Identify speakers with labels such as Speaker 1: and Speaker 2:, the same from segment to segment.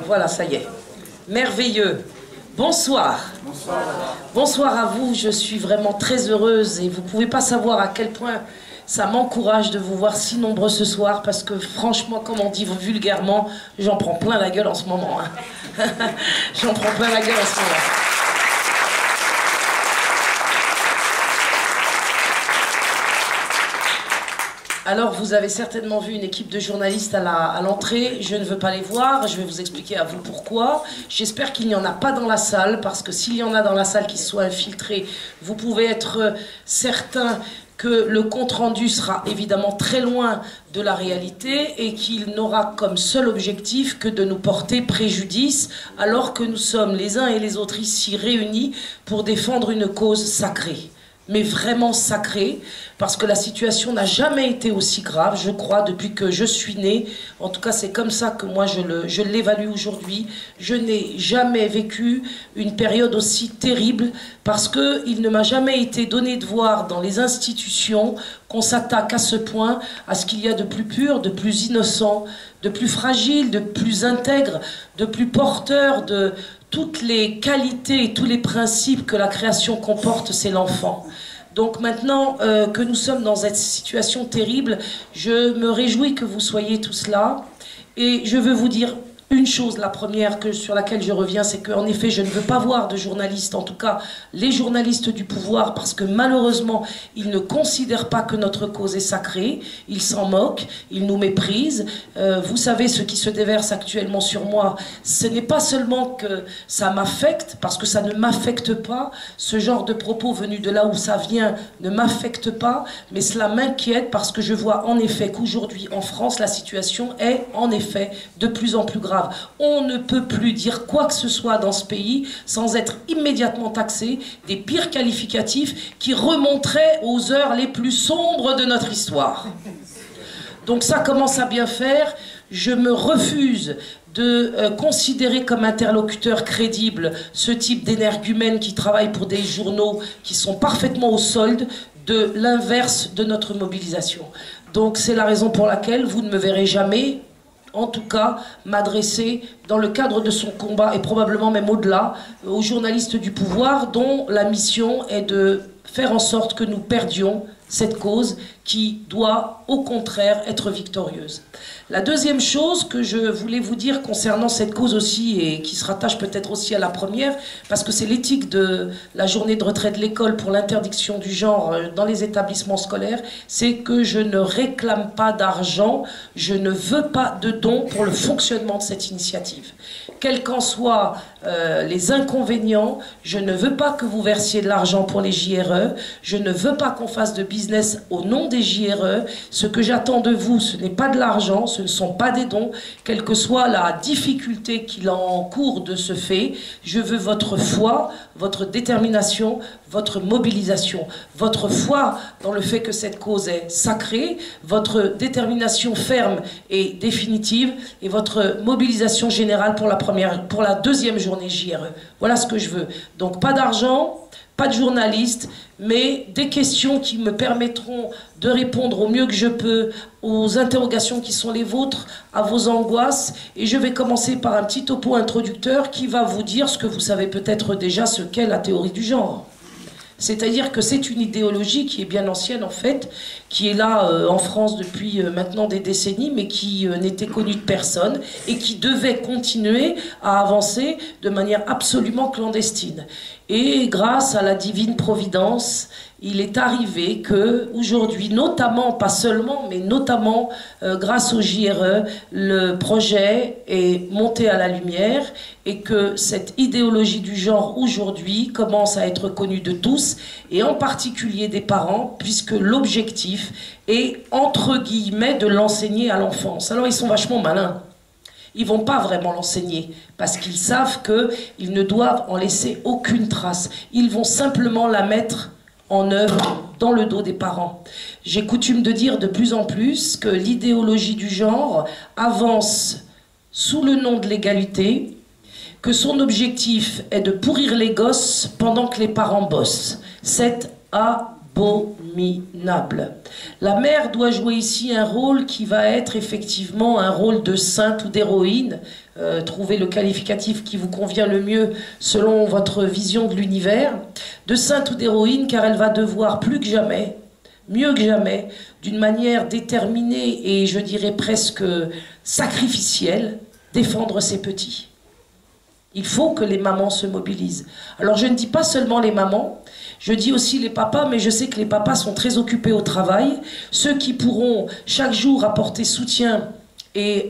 Speaker 1: Voilà, ça y est. Merveilleux. Bonsoir.
Speaker 2: Bonsoir.
Speaker 1: Bonsoir à vous. Je suis vraiment très heureuse et vous ne pouvez pas savoir à quel point ça m'encourage de vous voir si nombreux ce soir parce que franchement, comme on dit vulgairement, j'en prends plein la gueule en ce moment. Hein. J'en prends plein la gueule en ce moment. Alors, vous avez certainement vu une équipe de journalistes à l'entrée. Je ne veux pas les voir. Je vais vous expliquer à vous pourquoi. J'espère qu'il n'y en a pas dans la salle, parce que s'il y en a dans la salle qui soient infiltrés, vous pouvez être certain que le compte-rendu sera évidemment très loin de la réalité et qu'il n'aura comme seul objectif que de nous porter préjudice, alors que nous sommes les uns et les autres ici réunis pour défendre une cause sacrée. Mais vraiment sacré, parce que la situation n'a jamais été aussi grave, je crois, depuis que je suis née. En tout cas, c'est comme ça que moi je l'évalue aujourd'hui. Je n'ai jamais vécu une période aussi terrible, parce qu'il ne m'a jamais été donné de voir dans les institutions qu'on s'attaque à ce point à ce qu'il y a de plus pur, de plus innocent, de plus fragile, de plus intègre, de plus porteur de toutes les qualités et tous les principes que la création comporte, c'est l'enfant. Donc maintenant que nous sommes dans cette situation terrible, je me réjouis que vous soyez tous là. Et je veux vous dire une chose, la première sur laquelle je reviens, c'est qu'en effet, je ne veux pas voir de journalistes, en tout cas les journalistes du pouvoir, parce que malheureusement, ils ne considèrent pas que notre cause est sacrée, ils s'en moquent, ils nous méprisent. Vous savez, ce qui se déverse actuellement sur moi, ce n'est pas seulement que ça m'affecte, parce que ça ne m'affecte pas, ce genre de propos venus de là où ça vient ne m'affecte pas, mais cela m'inquiète parce que je vois en effet qu'aujourd'hui, en France, la situation est en effet de plus en plus grave. On ne peut plus dire quoi que ce soit dans ce pays sans être immédiatement taxé des pires qualificatifs qui remonteraient aux heures les plus sombres de notre histoire. Donc ça commence à bien faire. Je me refuse de considérer comme interlocuteur crédible ce type d'énergumènes qui travaillent pour des journaux qui sont parfaitement au solde de l'inverse de notre mobilisation. Donc c'est la raison pour laquelle vous ne me verrez jamais, en tout cas, m'adresser dans le cadre de son combat, et probablement même au-delà, aux journalistes du pouvoir dont la mission est de faire en sorte que nous perdions cette cause qui doit, au contraire, être victorieuse. La deuxième chose que je voulais vous dire concernant cette cause aussi, et qui se rattache peut-être aussi à la première, parce que c'est l'éthique de la journée de retrait de l'école pour l'interdiction du genre dans les établissements scolaires, c'est que je ne réclame pas d'argent, je ne veux pas de dons pour le fonctionnement de cette initiative. Quels qu'en soient les inconvénients, je ne veux pas que vous versiez de l'argent pour les JRE, je ne veux pas qu'on fasse de business au nom des JRE. Ce que j'attends de vous, ce n'est pas de l'argent, ce ne sont pas des dons, quelle que soit la difficulté qu'il en court de ce fait. Je veux votre foi, votre détermination, votre mobilisation, votre foi dans le fait que cette cause est sacrée, votre détermination ferme et définitive, et votre mobilisation générale pour la deuxième journée JRE. Voilà ce que je veux. Donc pas d'argent, pas de journalistes, mais des questions qui me permettront de répondre au mieux que je peux aux interrogations qui sont les vôtres, à vos angoisses. Et je vais commencer par un petit topo introducteur qui va vous dire ce que vous savez peut-être déjà, ce qu'est la théorie du genre. C'est-à-dire que c'est une idéologie qui est bien ancienne en fait, qui est là en France depuis maintenant des décennies, mais qui n'était connue de personne et qui devait continuer à avancer de manière absolument clandestine. Et grâce à la divine providence, il est arrivé que aujourd'hui, notamment, pas seulement, mais notamment grâce au JRE, le projet est monté à la lumière et que cette idéologie du genre aujourd'hui commence à être connue de tous et en particulier des parents, puisque l'objectif est, entre guillemets, de l'enseigner à l'enfance. Alors ils sont vachement malins. Ils ne vont pas vraiment l'enseigner parce qu'ils savent qu'ils ne doivent en laisser aucune trace. Ils vont simplement la mettre en œuvre dans le dos des parents. J'ai coutume de dire de plus en plus que l'idéologie du genre avance sous le nom de l'égalité, que son objectif est de pourrir les gosses pendant que les parents bossent. C'est abominable. La mère doit jouer ici un rôle qui va être effectivement un rôle de sainte ou d'héroïne. Trouvez le qualificatif qui vous convient le mieux selon votre vision de l'univers. De sainte ou d'héroïne, car elle va devoir plus que jamais, mieux que jamais, d'une manière déterminée et je dirais presque sacrificielle, défendre ses petits. Il faut que les mamans se mobilisent. Alors je ne dis pas seulement les mamans, je dis aussi les papas, mais je sais que les papas sont très occupés au travail. Ceux qui pourront chaque jour apporter soutien et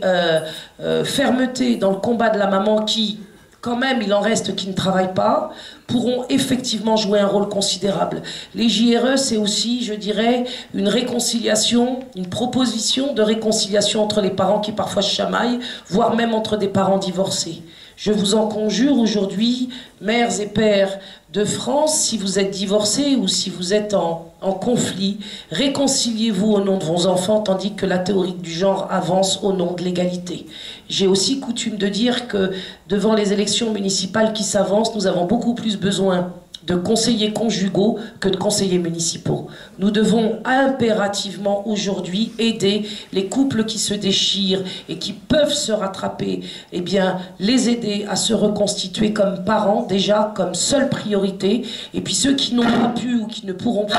Speaker 1: fermeté dans le combat de la maman qui, quand même, il en reste qui ne travaillent pas, pourront effectivement jouer un rôle considérable. Les JRE, c'est aussi, je dirais, une réconciliation, une proposition de réconciliation entre les parents qui parfois se chamaillent, voire même entre des parents divorcés. Je vous en conjure aujourd'hui, mères et pères de France, si vous êtes divorcés ou si vous êtes en conflit, réconciliez-vous au nom de vos enfants, tandis que la théorie du genre avance au nom de l'égalité. J'ai aussi coutume de dire que devant les élections municipales qui s'avancent, nous avons beaucoup plus besoin de conseillers conjugaux que de conseillers municipaux. Nous devons impérativement aujourd'hui aider les couples qui se déchirent et qui peuvent se rattraper, eh bien, les aider à se reconstituer comme parents, déjà, comme seule priorité, et puis ceux qui n'ont pas pu ou qui ne pourront pas,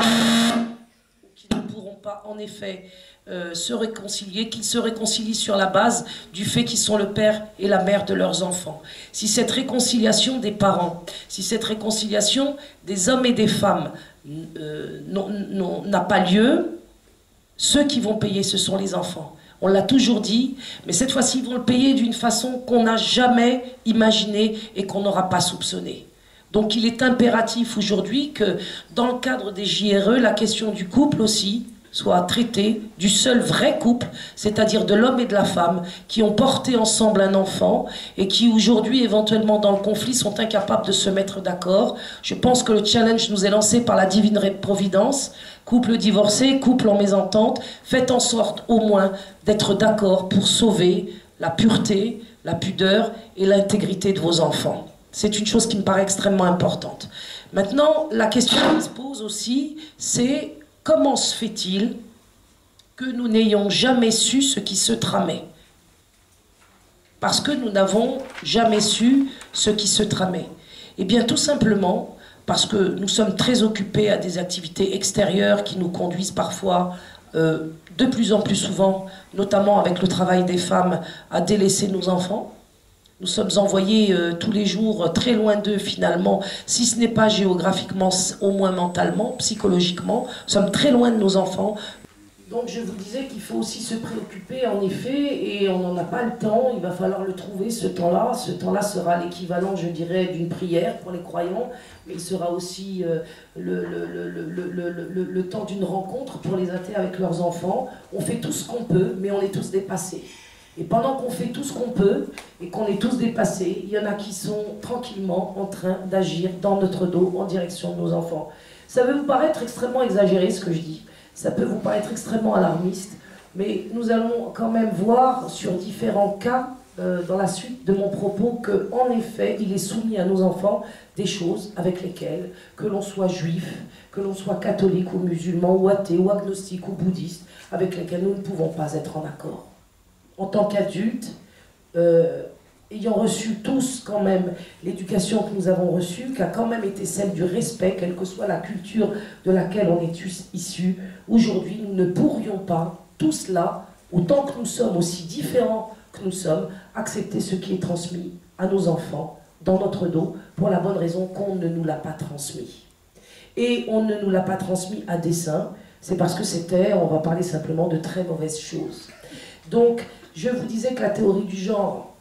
Speaker 1: en effet, se réconcilier, qu'ils se réconcilient sur la base du fait qu'ils sont le père et la mère de leurs enfants. Si cette réconciliation des parents, si cette réconciliation des hommes et des femmes n'a pas lieu, ceux qui vont payer, ce sont les enfants. On l'a toujours dit, mais cette fois-ci, ils vont le payer d'une façon qu'on n'a jamais imaginée et qu'on n'aura pas soupçonnée. Donc il est impératif aujourd'hui que, dans le cadre des JRE, la question du couple aussi, soit traité du seul vrai couple, c'est-à-dire de l'homme et de la femme, qui ont porté ensemble un enfant et qui aujourd'hui, éventuellement dans le conflit, sont incapables de se mettre d'accord. Je pense que le challenge nous est lancé par la divine providence. Couple divorcé, couple en mésentente, faites en sorte au moins d'être d'accord pour sauver la pureté, la pudeur et l'intégrité de vos enfants. C'est une chose qui me paraît extrêmement importante. Maintenant, la question qui se pose aussi, c'est: comment se fait-il que nous n'ayons jamais su ce qui se tramait? Parce que nous n'avons jamais su ce qui se tramait. Eh bien, tout simplement parce que nous sommes très occupés à des activités extérieures qui nous conduisent parfois, de plus en plus souvent, notamment avec le travail des femmes, à délaisser nos enfants. Nous sommes envoyés tous les jours très loin d'eux finalement, si ce n'est pas géographiquement, au moins mentalement, psychologiquement. Nous sommes très loin de nos enfants. Donc je vous disais qu'il faut aussi se préoccuper en effet, et on n'en a pas le temps, il va falloir le trouver ce temps-là. Ce temps-là sera l'équivalent, je dirais, d'une prière pour les croyants, mais il sera aussi le temps d'une rencontre pour les athées avec leurs enfants. On fait tout ce qu'on peut, mais on est tous dépassés. Et pendant qu'on fait tout ce qu'on peut et qu'on est tous dépassés, il y en a qui sont tranquillement en train d'agir dans notre dos en direction de nos enfants. Ça peut vous paraître extrêmement exagéré ce que je dis, ça peut vous paraître extrêmement alarmiste, mais nous allons quand même voir sur différents cas dans la suite de mon propos qu'en effet, il est soumis à nos enfants des choses avec lesquelles, que l'on soit juif, que l'on soit catholique ou musulman ou athée ou agnostique ou bouddhiste, avec lesquelles nous ne pouvons pas être en accord. En tant qu'adultes, ayant reçu tous quand même l'éducation que nous avons reçue, qui a quand même été celle du respect, quelle que soit la culture de laquelle on est issu, aujourd'hui nous ne pourrions pas, tous là, autant que nous sommes, aussi différents que nous sommes, accepter ce qui est transmis à nos enfants, dans notre dos, pour la bonne raison qu'on ne nous l'a pas transmis. Et on ne nous l'a pas transmis à dessein, c'est parce que c'était, on va parler simplement de très mauvaises choses. Donc, je vous disais que la théorie du genre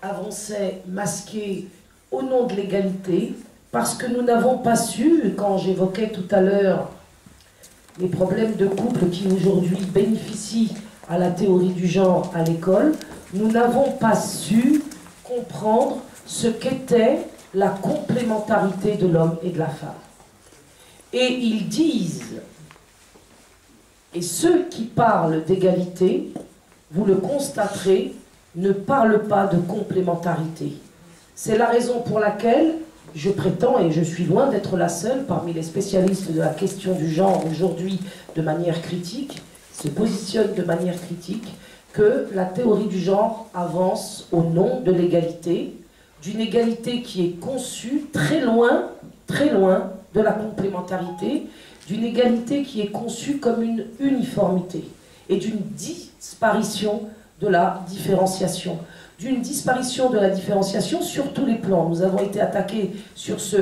Speaker 1: avançait masquée au nom de l'égalité, parce que nous n'avons pas su, quand j'évoquais tout à l'heure les problèmes de couple qui aujourd'hui bénéficient à la théorie du genre à l'école, nous n'avons pas su comprendre ce qu'était la complémentarité de l'homme et de la femme. Et ils disent, et ceux qui parlent d'égalité, vous le constaterez, ne parlent pas de complémentarité. C'est la raison pour laquelle je prétends, et je suis loin d'être la seule parmi les spécialistes de la question du genre aujourd'hui de manière critique, se positionne de manière critique, que la théorie du genre avance au nom de l'égalité, d'une égalité qui est conçue très loin de la complémentarité, d'une égalité qui est conçue comme une uniformité et d'une disparition de la différenciation. D'une disparition de la différenciation sur tous les plans. Nous avons été attaqués sur ce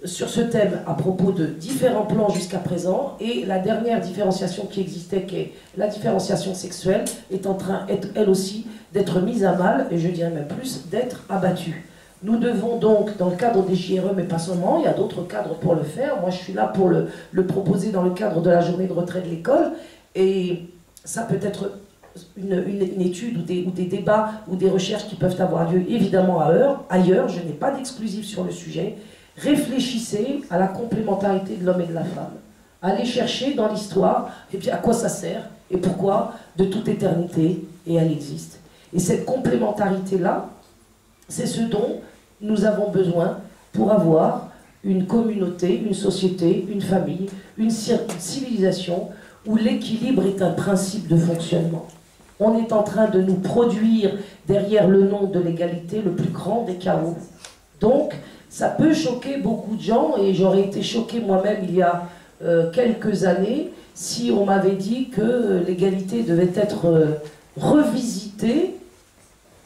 Speaker 1: sur ce thème à propos de différents plans jusqu'à présent, et la dernière différenciation qui existait, qui est la différenciation sexuelle, est en train, elle aussi, d'être mise à mal, et je dirais même plus, d'être abattue. Nous devons donc, dans le cadre des JRE, mais pas seulement, il y a d'autres cadres pour le faire, moi je suis là pour le proposer dans le cadre de la journée de retrait de l'école, et ça peut être une étude ou des débats ou des recherches qui peuvent avoir lieu évidemment ailleurs, je n'ai pas d'exclusif sur le sujet. Réfléchissez à la complémentarité de l'homme et de la femme. Allez chercher dans l'histoire, et puis à quoi ça sert, et pourquoi, de toute éternité, et elle existe. Et cette complémentarité-là, c'est ce dont nous avons besoin pour avoir une communauté, une société, une famille, une civilisation où l'équilibre est un principe de fonctionnement. On est en train de nous produire, derrière le nom de l'égalité, le plus grand des chaos. Donc, ça peut choquer beaucoup de gens, et j'aurais été choquée moi-même il y a quelques années, si on m'avait dit que l'égalité devait être revisitée,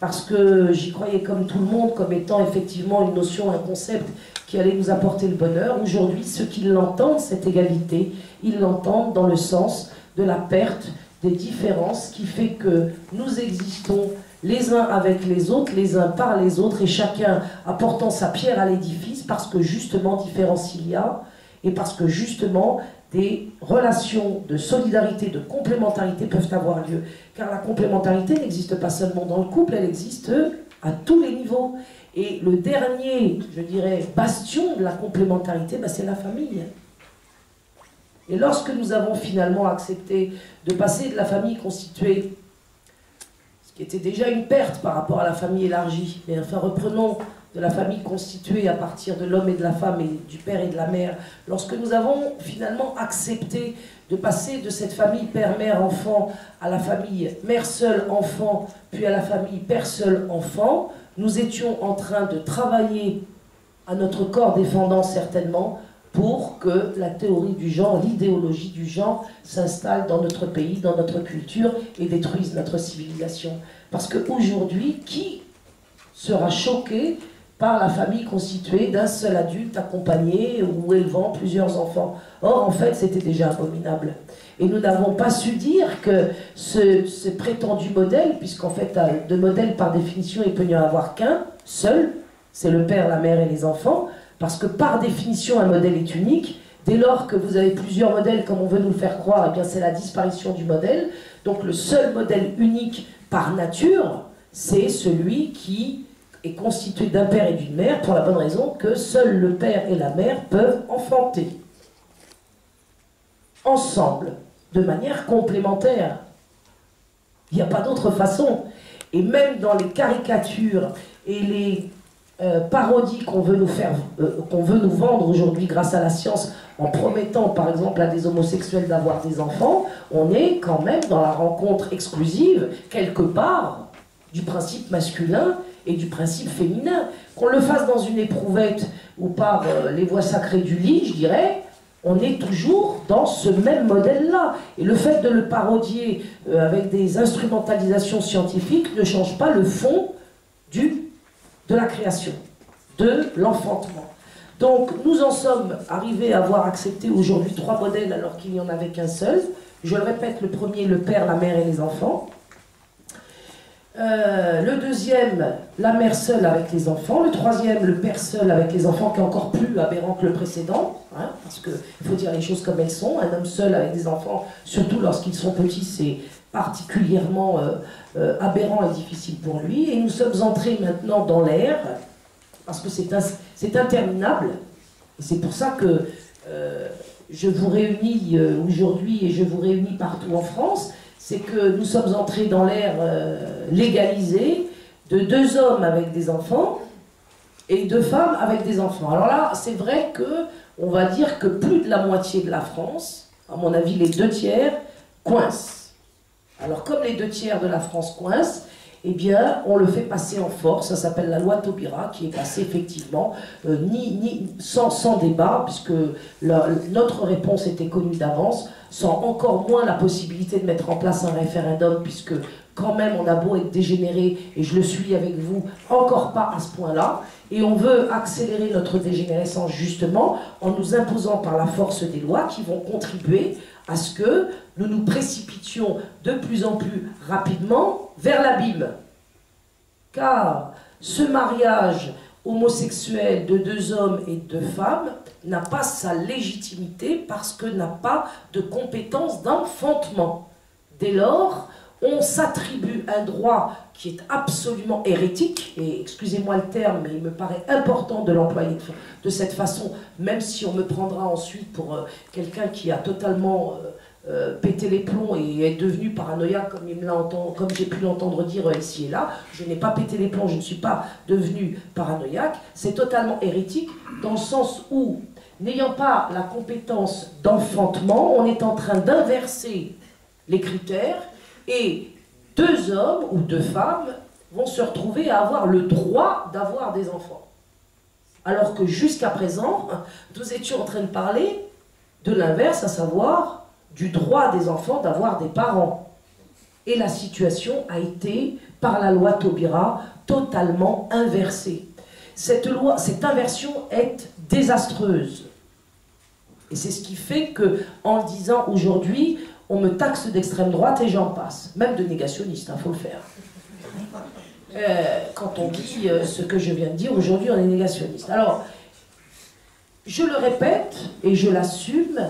Speaker 1: parce que j'y croyais comme tout le monde, comme étant effectivement une notion, un concept qui allait nous apporter le bonheur. Aujourd'hui, ceux qui l'entendent, cette égalité, ils l'entendent dans le sens de la perte des différences qui fait que nous existons les uns avec les autres, les uns par les autres, et chacun apportant sa pierre à l'édifice, parce que justement différence il y a, et parce que justement des relations de solidarité, de complémentarité peuvent avoir lieu. Car la complémentarité n'existe pas seulement dans le couple, elle existe à tous les niveaux. Et le dernier, je dirais, bastion de la complémentarité, ben, c'est la famille. Et lorsque nous avons finalement accepté de passer de la famille constituée, ce qui était déjà une perte par rapport à la famille élargie, mais enfin reprenons de la famille constituée à partir de l'homme et de la femme et du père et de la mère, lorsque nous avons finalement accepté de passer de cette famille père, mère, enfant à la famille mère seule, enfant, puis à la famille père seul, enfant, nous étions en train de travailler à notre corps défendant certainement pour que la théorie du genre, l'idéologie du genre s'installe dans notre pays, dans notre culture et détruise notre civilisation. Parce qu'aujourd'hui, qui sera choqué par la famille constituée d'un seul adulte accompagné ou élevant plusieurs enfants? Or, en fait, c'était déjà abominable. Et nous n'avons pas su dire que ce prétendu modèle, puisqu'en fait, de modèle par définition, il peut n'y en avoir qu'un, seul, c'est le père, la mère et les enfants, parce que par définition, un modèle est unique. Dès lors que vous avez plusieurs modèles, comme on veut nous le faire croire, eh bien c'est la disparition du modèle. Donc le seul modèle unique par nature, c'est celui qui est constitué d'un père et d'une mère, pour la bonne raison que seuls le père et la mère peuvent enfanter. Ensemble, de manière complémentaire. Il n'y a pas d'autre façon. Et même dans les caricatures et les parodies qu'on veut nous vendre aujourd'hui grâce à la science, en promettant par exemple à des homosexuels d'avoir des enfants, on est quand même dans la rencontre exclusive, quelque part, du principe masculin et du principe féminin. Qu'on le fasse dans une éprouvette ou par les voies sacrées du lit, je dirais, on est toujours dans ce même modèle-là. Et le fait de le parodier avec des instrumentalisations scientifiques ne change pas le fond de la création, de l'enfantement. Donc nous en sommes arrivés à avoir accepté aujourd'hui 3 modèles alors qu'il n'y en avait qu'un seul. Je le répète, le premier, le père, la mère et les enfants. Le deuxième, la mère seule avec les enfants. Le troisième, le père seul avec les enfants, qui est encore plus aberrant que le précédent, hein, parce qu'il faut dire les choses comme elles sont. Un homme seul avec des enfants, surtout lorsqu'ils sont petits, c'est particulièrement aberrant et difficile pour lui. Et nous sommes entrés maintenant dans l'ère, parce que c'est interminable. Et c'est pour ça que je vous réunis aujourd'hui et je vous réunis partout en France. C'est que nous sommes entrés dans l'ère légalisée de 2 hommes avec des enfants et 2 femmes avec des enfants. Alors là, c'est vrai que on va dire que plus de la moitié de la France, à mon avis les 2 tiers, coincent. Alors comme les 2 tiers de la France coincent, eh bien, on le fait passer en force, ça s'appelle la loi Taubira, qui est passée effectivement sans débat, puisque notre réponse était connue d'avance, sans encore moins la possibilité de mettre en place un référendum, puisque quand même on a beau être dégénéré, et je le suis avec vous, encore pas à ce point-là, et on veut accélérer notre dégénérescence justement en nous imposant par la force des lois qui vont contribuer à ce que nous nous précipitions de plus en plus rapidement vers l'abîme. Car ce mariage homosexuel de 2 hommes et 2 femmes n'a pas sa légitimité parce que n'a pas de compétence d'enfantement. Dès lors, on s'attribue un droit qui est absolument hérétique, et excusez-moi le terme, mais il me paraît important de l'employer de cette façon, même si on me prendra ensuite pour quelqu'un qui a totalement pété les plombs et est devenu paranoïaque, comme j'ai pu l'entendre dire ici et là. Je n'ai pas pété les plombs, je ne suis pas devenu paranoïaque. C'est totalement hérétique, dans le sens où, n'ayant pas la compétence d'enfantement, on est en train d'inverser les critères, et 2 hommes ou 2 femmes vont se retrouver à avoir le droit d'avoir des enfants. Alors que jusqu'à présent, nous étions en train de parler de l'inverse, à savoir du droit des enfants d'avoir des parents. Et la situation a été, par la loi Taubira, totalement inversée. Cette inversion est désastreuse. Et c'est ce qui fait que, en disant aujourd'hui, on me taxe d'extrême droite et j'en passe. Même de négationniste, il faut le faire. Quand on dit ce que je viens de dire, aujourd'hui on est négationniste. Alors, je le répète et je l'assume,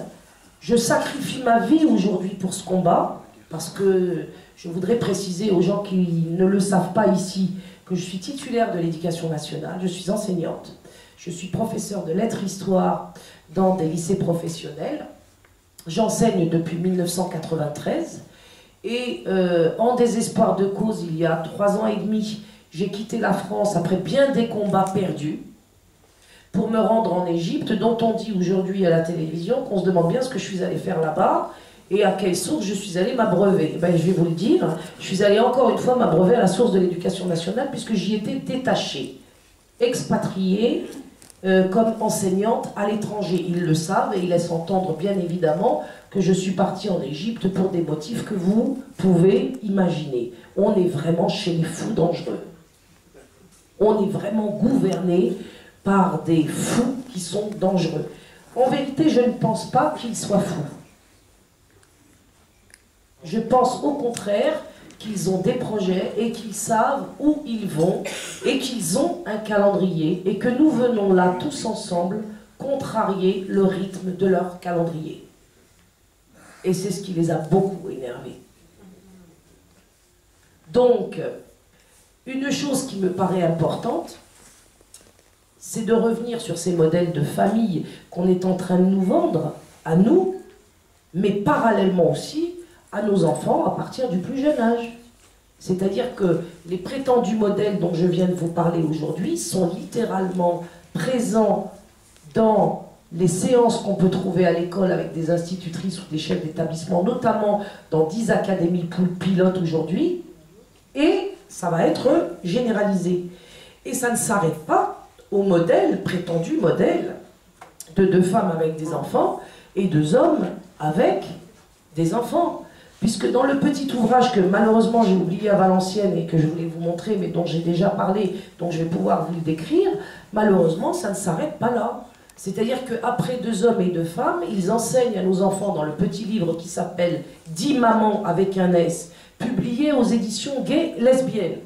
Speaker 1: je sacrifie ma vie aujourd'hui pour ce combat, parce que je voudrais préciser aux gens qui ne le savent pas ici, que je suis titulaire de l'éducation nationale, je suis enseignante, je suis professeure de lettres-histoire dans des lycées professionnels. J'enseigne depuis 1993 et en désespoir de cause, il y a 3 ans et demi, j'ai quitté la France après bien des combats perdus pour me rendre en Égypte, dont on dit aujourd'hui à la télévision qu'on se demande bien ce que je suis allée faire là-bas et à quelle source je suis allée m'abreuver. Ben, je vais vous le dire, je suis allée encore une fois m'abreuver à la source de l'éducation nationale puisque j'y étais détachée, expatriée, comme enseignante à l'étranger. Ils le savent et ils laissent entendre bien évidemment que je suis partie en Égypte pour des motifs que vous pouvez imaginer. On est vraiment chez les fous dangereux. On est vraiment gouverné par des fous qui sont dangereux. En vérité, je ne pense pas qu'ils soient fous. Je pense au contraire qu'ils ont des projets et qu'ils savent où ils vont et qu'ils ont un calendrier et que nous venons là tous ensemble contrarier le rythme de leur calendrier. Et c'est ce qui les a beaucoup énervés. Donc, une chose qui me paraît importante, c'est de revenir sur ces modèles de famille qu'on est en train de nous vendre, à nous, mais parallèlement aussi à nos enfants à partir du plus jeune âge. C'est-à-dire que les prétendus modèles dont je viens de vous parler aujourd'hui sont littéralement présents dans les séances qu'on peut trouver à l'école avec des institutrices ou des chefs d'établissement, notamment dans 10 académies pilotes aujourd'hui, et ça va être généralisé. Et ça ne s'arrête pas au modèle, prétendu modèle, de 2 femmes avec des enfants et 2 hommes avec des enfants. Puisque dans le petit ouvrage que malheureusement j'ai oublié à Valenciennes et que je voulais vous montrer, mais dont j'ai déjà parlé, dont je vais pouvoir vous le décrire, malheureusement ça ne s'arrête pas là. C'est-à-dire qu'après 2 hommes et 2 femmes, ils enseignent à nos enfants dans le petit livre qui s'appelle « 10 mamans avec un S », publié aux éditions Gay Lesbiennes,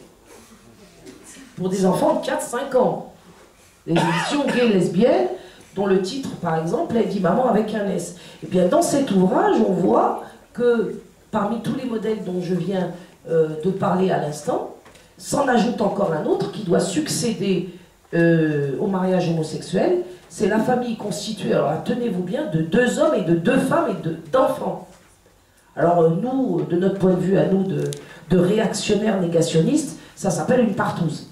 Speaker 1: pour des enfants de 4-5 ans. Les éditions Gay Lesbiennes, dont le titre par exemple est « 10 mamans avec un S ». Et bien dans cet ouvrage, on voit que parmi tous les modèles dont je viens de parler à l'instant, s'en ajoute encore un autre qui doit succéder au mariage homosexuel. C'est la famille constituée, alors tenez-vous bien, de 2 hommes et de 2 femmes et d'enfants. Alors nous, de notre point de vue à nous, de réactionnaires négationnistes, ça s'appelle une partouze.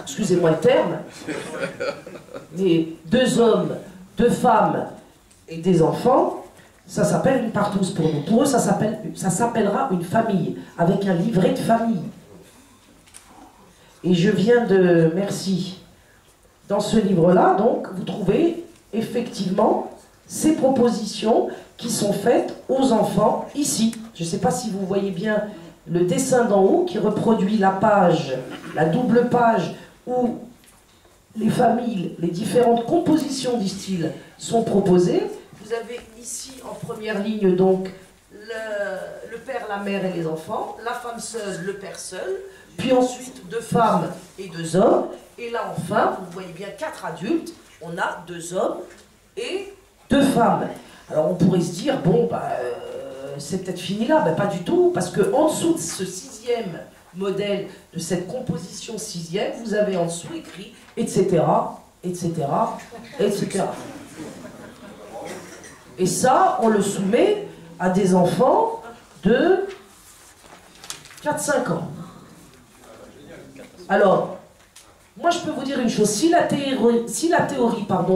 Speaker 1: excusez-moi le terme, mais 2 hommes, 2 femmes et des enfants, ça s'appelle une partouze pour nous. Pour eux, ça s'appellera une famille, avec un livret de famille. Et je viens de... Merci. Dans ce livre-là, donc, vous trouvez effectivement ces propositions qui sont faites aux enfants ici. Je ne sais pas si vous voyez bien le dessin d'en haut qui reproduit la page, la double page où les familles, les différentes compositions du style sont proposées. Vous avez ici en première ligne donc le père, la mère et les enfants, la femme seule, le père seul, puis ensuite 2 femmes et 2 hommes, et là enfin, vous voyez bien 4 adultes, on a 2 hommes et 2 femmes. Alors on pourrait se dire, bon, c'est peut-être fini là, pas du tout, parce qu'en dessous de ce 6e modèle, de cette composition 6e, vous avez en dessous écrit, etc., etc., etc. Et ça, on le soumet à des enfants de 4-5 ans. Alors, moi je peux vous dire une chose, si la théorie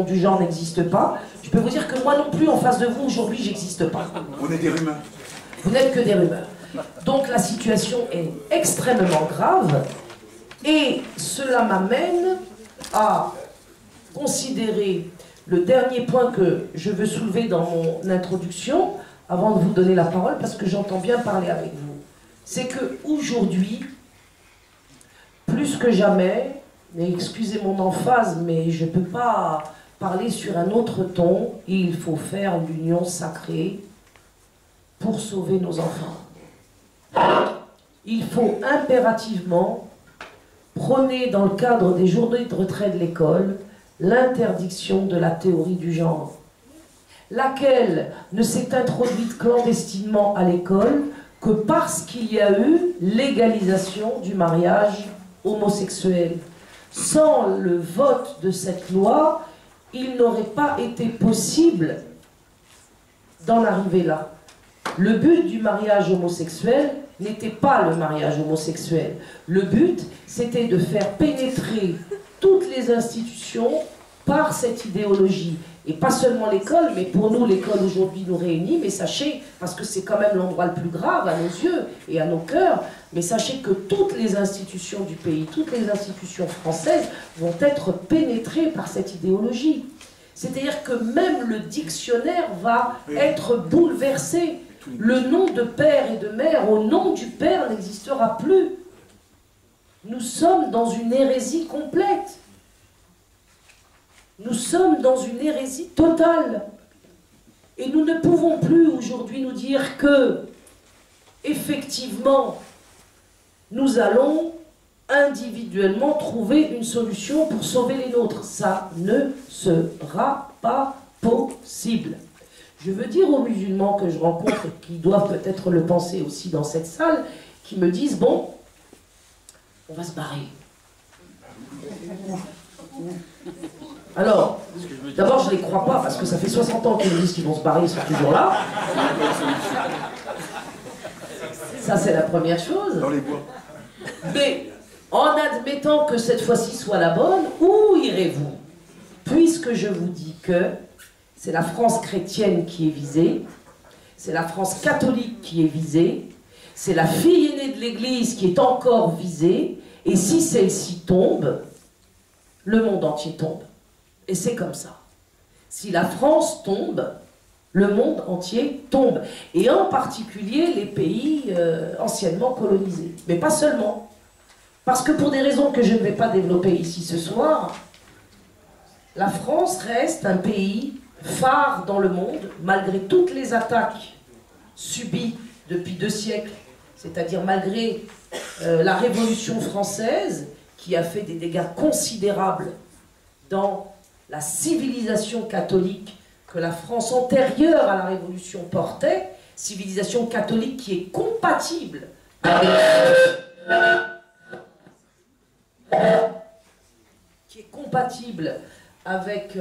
Speaker 1: du genre n'existe pas, je peux vous dire que moi non plus, en face de vous, aujourd'hui, j'existe pas.
Speaker 2: On est des rumeurs.
Speaker 1: Vous n'êtes que des rumeurs. Donc la situation est extrêmement grave, et cela m'amène à considérer le dernier point que je veux soulever dans mon introduction, avant de vous donner la parole, parce que j'entends bien parler avec vous. C'est qu'aujourd'hui, plus que jamais, et excusez mon emphase, mais je ne peux pas parler sur un autre ton, il faut faire l'union sacrée pour sauver nos enfants. Il faut impérativement prôner dans le cadre des journées de retrait de l'école l'interdiction de la théorie du genre, laquelle ne s'est introduite clandestinement à l'école que parce qu'il y a eu légalisation du mariage homosexuel. Sans le vote de cette loi, il n'aurait pas été possible d'en arriver là. Le but du mariage homosexuel n'était pas le mariage homosexuel. Le but, c'était de faire pénétrer toutes les institutions par cette idéologie. Et pas seulement l'école, mais pour nous, l'école aujourd'hui nous réunit, mais sachez, parce que c'est quand même l'endroit le plus grave à nos yeux et à nos cœurs, mais sachez que toutes les institutions du pays, toutes les institutions françaises vont être pénétrées par cette idéologie. C'est-à-dire que même le dictionnaire va être bouleversé. Le nom de père et de mère au nom du père n'existera plus. Nous sommes dans une hérésie complète. Nous sommes dans une hérésie totale. Et nous ne pouvons plus aujourd'hui nous dire que, effectivement, nous allons individuellement trouver une solution pour sauver les nôtres. Ça ne sera pas possible. Je veux dire aux musulmans que je rencontre, et qui doivent peut-être le penser aussi dans cette salle, qui me disent, bon, on va se barrer. Alors, d'abord, je ne les crois pas, parce que ça fait 60 ans qu'ils me disent qu'ils vont se barrer, ils sont toujours là. Ça, c'est la première chose.
Speaker 2: Dans les bois.
Speaker 1: Mais, en admettant que cette fois-ci soit la bonne, où irez-vous? Puisque je vous dis que c'est la France chrétienne qui est visée, c'est la France catholique qui est visée, c'est la fille aînée de l'Église qui est encore visée, et si celle-ci tombe, le monde entier tombe. Et c'est comme ça. Si la France tombe, le monde entier tombe. Et en particulier les pays anciennement colonisés. Mais pas seulement. Parce que pour des raisons que je ne vais pas développer ici ce soir, la France reste un pays phare dans le monde, malgré toutes les attaques subies depuis 2 siècles, c'est-à-dire malgré la Révolution française, qui a fait des dégâts considérables dans la civilisation catholique que la France antérieure à la Révolution portait, civilisation catholique qui est compatible avec,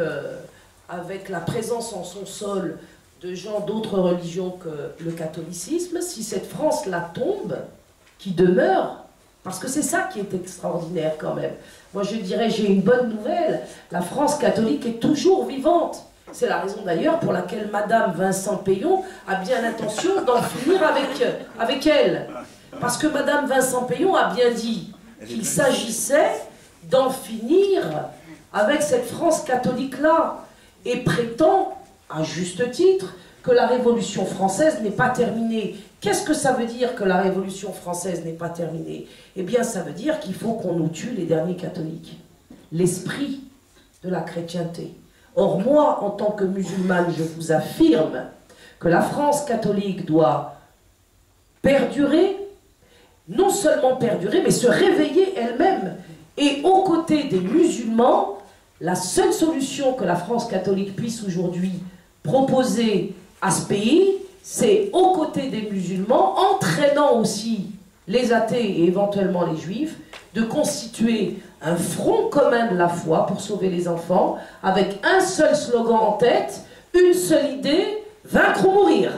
Speaker 1: avec la présence en son sol de gens d'autres religions que le catholicisme. Si cette France-là tombe, qui demeure, Parce que c'est ça qui est extraordinaire quand même. Moi je dirais, j'ai une bonne nouvelle, la France catholique est toujours vivante. C'est la raison d'ailleurs pour laquelle Madame Vincent Peillon a bien l'intention d'en finir avec elle. Parce que Madame Vincent Peillon a bien dit qu'il s'agissait d'en finir avec cette France catholique-là. Et prétend, à juste titre, que la Révolution française n'est pas terminée. Qu'est-ce que ça veut dire que la Révolution française n'est pas terminée? Eh bien, ça veut dire qu'il faut qu'on nous tue les derniers catholiques. L'esprit de la chrétienté. Or, moi, en tant que musulmane, je vous affirme que la France catholique doit perdurer, non seulement perdurer, mais se réveiller elle-même. Et aux côtés des musulmans, la seule solution que la France catholique puisse aujourd'hui proposer à ce pays, c'est aux côtés des musulmans, entraînant aussi les athées et éventuellement les juifs, de constituer un front commun de la foi pour sauver les enfants, avec un seul slogan en tête, une seule idée, vaincre ou mourir.